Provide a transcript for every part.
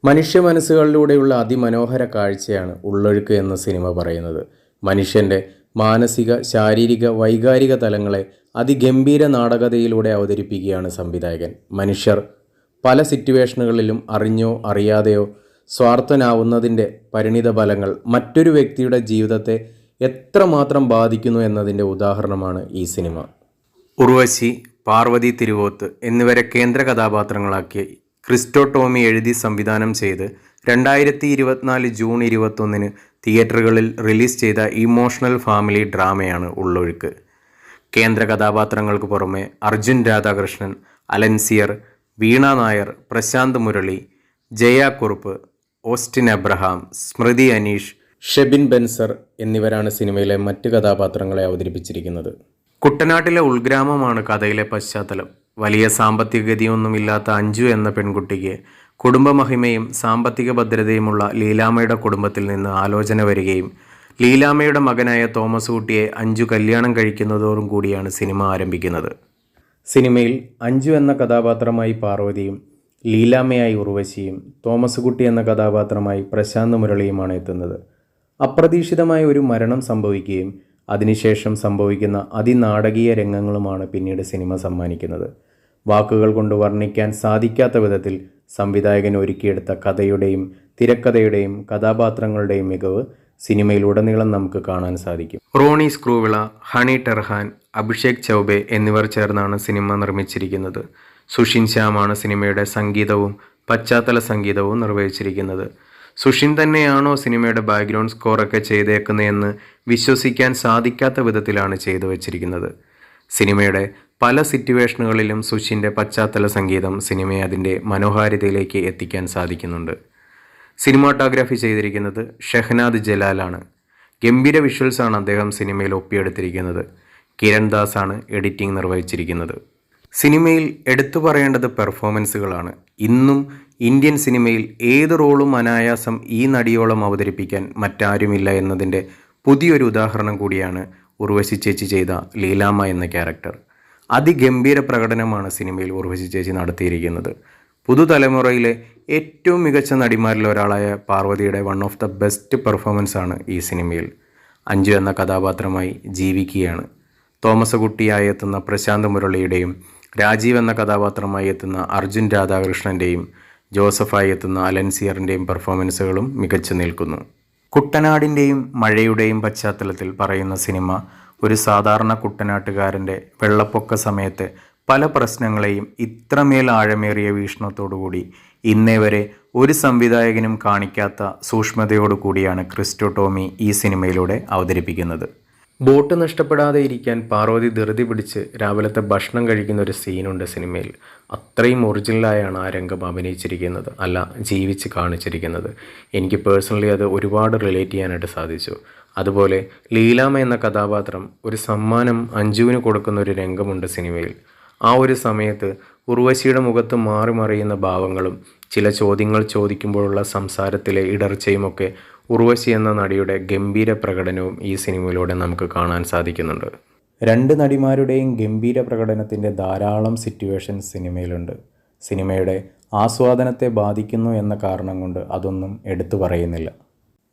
മനുഷ്യ മനസ്സുകളിലൂടെയുള്ള അതിമനോഹര കാഴ്ചയാണ് ഉള്ളൊഴുക്ക് എന്ന സിനിമ പറയുന്നത്. മനുഷ്യൻ്റെ മാനസിക, ശാരീരിക, വൈകാരിക തലങ്ങളെ അതിഗംഭീര നാടകതയിലൂടെ അവതരിപ്പിക്കുകയാണ് സംവിധായകൻ. മനുഷ്യർ പല സിറ്റുവേഷനുകളിലും അറിഞ്ഞോ അറിയാതെയോ സ്വാർത്ഥനാവുന്നതിൻ്റെ പരിണിത ഫലങ്ങൾ മറ്റൊരു വ്യക്തിയുടെ ജീവിതത്തെ എത്രമാത്രം ബാധിക്കുന്നു എന്നതിൻ്റെ ഉദാഹരണമാണ് ഈ സിനിമ. ഉർവശി, പാർവതി തിരുവോത്ത് എന്നിവരെ കേന്ദ്ര കഥാപാത്രങ്ങളാക്കി ക്രിസ്റ്റോ ടോമി എഴുതി സംവിധാനം ചെയ്ത് 2024 ജൂൺ 21 തിയേറ്ററുകളിൽ റിലീസ് ചെയ്ത ഇമോഷണൽ ഫാമിലി ഡ്രാമയാണ് ഉള്ളൊഴുക്ക്. കേന്ദ്ര കഥാപാത്രങ്ങൾക്ക് പുറമെ അർജുൻ രാധാകൃഷ്ണൻ, അലൻസിയർ, വീണ നായർ, പ്രശാന്ത് മുരളി, ജയ കുറുപ്പ്, ഓസ്റ്റിൻ എബ്രഹാം, സ്മൃതി അനീഷ്, ഷെബിൻ ബെൻസർ എന്നിവരാണ് സിനിമയിലെ മറ്റ് കഥാപാത്രങ്ങളെ അവതരിപ്പിച്ചിരിക്കുന്നത്. കുട്ടനാട്ടിലെ ഉൾഗ്രാമമാണ് കഥയിലെ പശ്ചാത്തലം. വലിയ സാമ്പത്തിക ഗതിയൊന്നുമില്ലാത്ത അഞ്ജു എന്ന പെൺകുട്ടിക്ക് കുടുംബമഹിമയും സാമ്പത്തിക ഭദ്രതയുമുള്ള ലീലാമ്മയുടെ കുടുംബത്തിൽ നിന്ന് ആലോചന വരികയും ലീലാമ്മയുടെ മകനായ തോമസ് കുട്ടിയെ അഞ്ജു കല്യാണം കഴിക്കുന്നതോടും കൂടിയാണ് സിനിമ ആരംഭിക്കുന്നത്. സിനിമയിൽ അഞ്ജു എന്ന കഥാപാത്രമായി പാർവതിയും ലീലാമ്മയായി ഉർവശിയും തോമസ് കുട്ടി എന്ന കഥാപാത്രമായി പ്രശാന്ത് മുരളിയുമാണ് എത്തുന്നത്. അപ്രതീക്ഷിതമായ ഒരു മരണം സംഭവിക്കുകയും അതിനുശേഷം സംഭവിക്കുന്ന അതിനാടകീയ രംഗങ്ങളുമാണ് പിന്നീട് സിനിമ സമ്മാനിക്കുന്നത്. വാക്കുകൾ കൊണ്ട് വർണ്ണിക്കാൻ സാധിക്കാത്ത വിധത്തിൽ സംവിധായകൻ ഒരുക്കിയെടുത്ത കഥയുടെയും തിരക്കഥയുടെയും കഥാപാത്രങ്ങളുടെയും മികവ് സിനിമയിലുടനീളം നമുക്ക് കാണാൻ സാധിക്കും. റോണി സ്ക്രൂവിള, ഹണി ടെർഹാൻ, അഭിഷേക് ചൗബെ എന്നിവർ ചേർന്നാണ് സിനിമ നിർമ്മിച്ചിരിക്കുന്നത്. സുഷിൻ ശ്യാമാണ് സിനിമയുടെ സംഗീതവും പശ്ചാത്തല സംഗീതവും നിർവഹിച്ചിരിക്കുന്നത്. സുഷിൻ തന്നെയാണോ സിനിമയുടെ ബാക്ക്ഗ്രൗണ്ട് സ്കോറൊക്കെ ചെയ്തേക്കുന്നതെന്ന് വിശ്വസിക്കാൻ സാധിക്കാത്ത വിധത്തിലാണ് ചെയ്തു വച്ചിരിക്കുന്നത്. സിനിമയുടെ പല സിറ്റുവേഷനുകളിലും സുഷിൻ്റെ പശ്ചാത്തല സംഗീതം സിനിമയെ അതിൻ്റെ മനോഹാരിതയിലേക്ക് എത്തിക്കാൻ സാധിക്കുന്നുണ്ട്. സിനിമാട്ടോഗ്രാഫി ചെയ്തിരിക്കുന്നത് ഷെഹനാദ് ജലാലാണ്. ഗംഭീര വിഷ്വൽസാണ് അദ്ദേഹം സിനിമയിൽ ഒപ്പിയെടുത്തിരിക്കുന്നത്. കിരൺ ദാസ് ആണ് എഡിറ്റിംഗ് നിർവഹിച്ചിരിക്കുന്നത്. സിനിമയിൽ എടുത്തു പറയേണ്ടത് പെർഫോമൻസുകളാണ്. ഇന്നും ഇന്ത്യൻ സിനിമയിൽ ഏത് റോളും അനായാസം ഈ നടിയോളം അവതരിപ്പിക്കാൻ മറ്റാരുമില്ല എന്നതിൻ്റെ പുതിയൊരു ഉദാഹരണം കൂടിയാണ് ഉർവശി ചേച്ചി ചെയ്ത ലീലാമ്മ എന്ന ക്യാരക്ടർ. അതിഗംഭീര പ്രകടനമാണ് സിനിമയിൽ ഉർവശി ചേച്ചി നടത്തിയിരിക്കുന്നത്. പുതുതലമുറയിലെ ഏറ്റവും മികച്ച നടിമാരിൽ ഒരാളായ പാർവതിയുടെ വൺ ഓഫ് ദ ബെസ്റ്റ് പെർഫോമൻസാണ് ഈ സിനിമയിൽ. അഞ്ജു എന്ന കഥാപാത്രമായി ജീവിക്കുകയാണ്. തോമസ് കുട്ടിയായി എത്തുന്ന പ്രശാന്ത് മുരളിയുടെയും രാജീവ് എന്ന കഥാപാത്രമായി എത്തുന്ന അർജുൻ രാധാകൃഷ്ണൻ്റെയും ജോസഫായി എത്തുന്ന അലൻസിയറിൻ്റെയും പെർഫോമൻസുകളും മികച്ചു നിൽക്കുന്നു. കുട്ടനാടിൻ്റെയും മഴയുടെയും പശ്ചാത്തലത്തിൽ പറയുന്ന സിനിമ ഒരു സാധാരണ കുട്ടനാട്ടുകാരൻ്റെ വെള്ളപ്പൊക്ക സമയത്ത് പല പ്രശ്നങ്ങളെയും ഇത്രമേൽ ആഴമേറിയ വീക്ഷണത്തോടുകൂടി ഇന്നേ വരെ ഒരു സംവിധായകനും കാണിക്കാത്ത സൂക്ഷ്മതയോടു കൂടിയാണ് ക്രിസ്റ്റോ ടോമി ഈ സിനിമയിലൂടെ അവതരിപ്പിക്കുന്നത്. ബോട്ട് നഷ്ടപ്പെടാതെ ഇരിക്കാൻ പാർവതി ധൃതി പിടിച്ച് രാവിലത്തെ ഭക്ഷണം കഴിക്കുന്ന ഒരു സീനുണ്ട് സിനിമയിൽ. അത്രയും ഒറിജിനലായാണ് ആ രംഗം അഭിനയിച്ചിരിക്കുന്നത്, അല്ല ജീവിച്ച് കാണിച്ചിരിക്കുന്നത്. എനിക്ക് പേഴ്സണലി അത് ഒരുപാട് റിലേറ്റ് ചെയ്യാനായിട്ട് സാധിച്ചു. അതുപോലെ ലീലാമ്മ എന്ന കഥാപാത്രം ഒരു സമ്മാനം അഞ്ജുവിന് കൊടുക്കുന്ന ഒരു രംഗമുണ്ട് സിനിമയിൽ. ആ ഒരു സമയത്ത് ഉർവശിയുടെ മുഖത്ത് മാറി മറിയുന്ന ഭാവങ്ങളും ചില ചോദ്യങ്ങൾ ചോദിക്കുമ്പോഴുള്ള സംസാരത്തിലെ ഇടർച്ചയുമൊക്കെ ഉർവശി എന്ന നടിയുടെ ഗംഭീര പ്രകടനവും ഈ സിനിമയിലൂടെ നമുക്ക് കാണാൻ സാധിക്കുന്നുണ്ട്. രണ്ട് നടിമാരുടെയും ഗംഭീര പ്രകടനത്തിൻ്റെ ധാരാളം സിറ്റുവേഷൻസ് സിനിമയിലുണ്ട്. സിനിമയുടെ ആസ്വാദനത്തെ ബാധിക്കുന്നു എന്ന കാരണം കൊണ്ട് അതൊന്നും എടുത്തു പറയുന്നില്ല.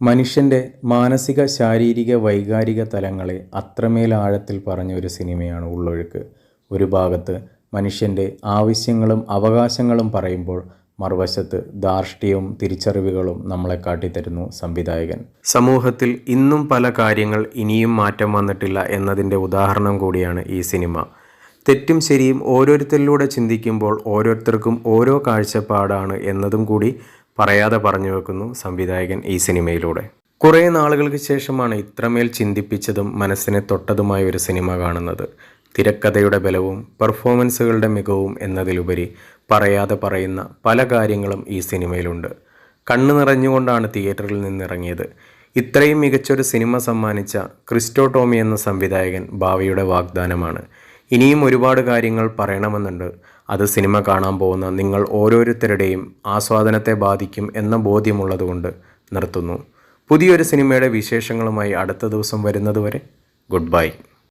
മനുഷ്യൻ്റെ മാനസിക, ശാരീരിക, വൈകാരിക തലങ്ങളെ അത്രമേൽ ആഴത്തിൽ പറഞ്ഞ ഒരു സിനിമയാണ് ഉള്ളൊഴുക്ക്. ഒരു ഭാഗത്ത് മനുഷ്യൻ്റെ ആവശ്യങ്ങളും അവകാശങ്ങളും പറയുമ്പോൾ മറുവശത്ത് ധാർഷ്ട്യവും തിരിച്ചറിവുകളും നമ്മളെ കാട്ടിത്തരുന്നു സംവിധായകൻ. സമൂഹത്തിൽ ഇന്നും പല കാര്യങ്ങൾ ഇനിയും മാറ്റം വന്നിട്ടില്ല എന്നതിൻ്റെ ഉദാഹരണം കൂടിയാണ് ഈ സിനിമ. തെറ്റും ശരിയും ഓരോരുത്തരിലൂടെ ചിന്തിക്കുമ്പോൾ ഓരോരുത്തർക്കും ഓരോ കാഴ്ചപ്പാടാണ് എന്നതും കൂടി പറയാതെ പറഞ്ഞു വെക്കുന്നു സംവിധായകൻ ഈ സിനിമയിലൂടെ. കുറേ നാളുകൾക്ക് ശേഷമാണ് ഇത്രമേൽ ചിന്തിപ്പിച്ചതും മനസ്സിനെ തൊട്ടതുമായ ഒരു സിനിമ കാണുന്നത്. തിരക്കഥയുടെ ബലവും പെർഫോമൻസുകളുടെ മികവും എന്നതിലുപരി പറയാതെ പറയുന്ന പല കാര്യങ്ങളും ഈ സിനിമയിലുണ്ട്. കണ്ണു നിറഞ്ഞുകൊണ്ടാണ് തിയേറ്ററിൽ നിന്നിറങ്ങിയത്. ഇത്രയും മികച്ചൊരു സിനിമ സമ്മാനിച്ച ക്രിസ്റ്റോ ടോമി എന്ന സംവിധായകൻ ഭാവിയുടെ വാഗ്ദാനമാണ്. ഇനിയും ഒരുപാട് കാര്യങ്ങൾ പറയണമെന്നുണ്ട്. അത് സിനിമ കാണാൻ പോകുന്ന നിങ്ങൾ ഓരോരുത്തരുടെയും ആസ്വാദനത്തെ ബാധിക്കും എന്ന ബോധ്യമുള്ളതുകൊണ്ട് നിർത്തുന്നു. പുതിയൊരു സിനിമയുടെ വിശേഷങ്ങളുമായി അടുത്ത ദിവസം വരുന്നതുവരെ ഗുഡ് ബൈ.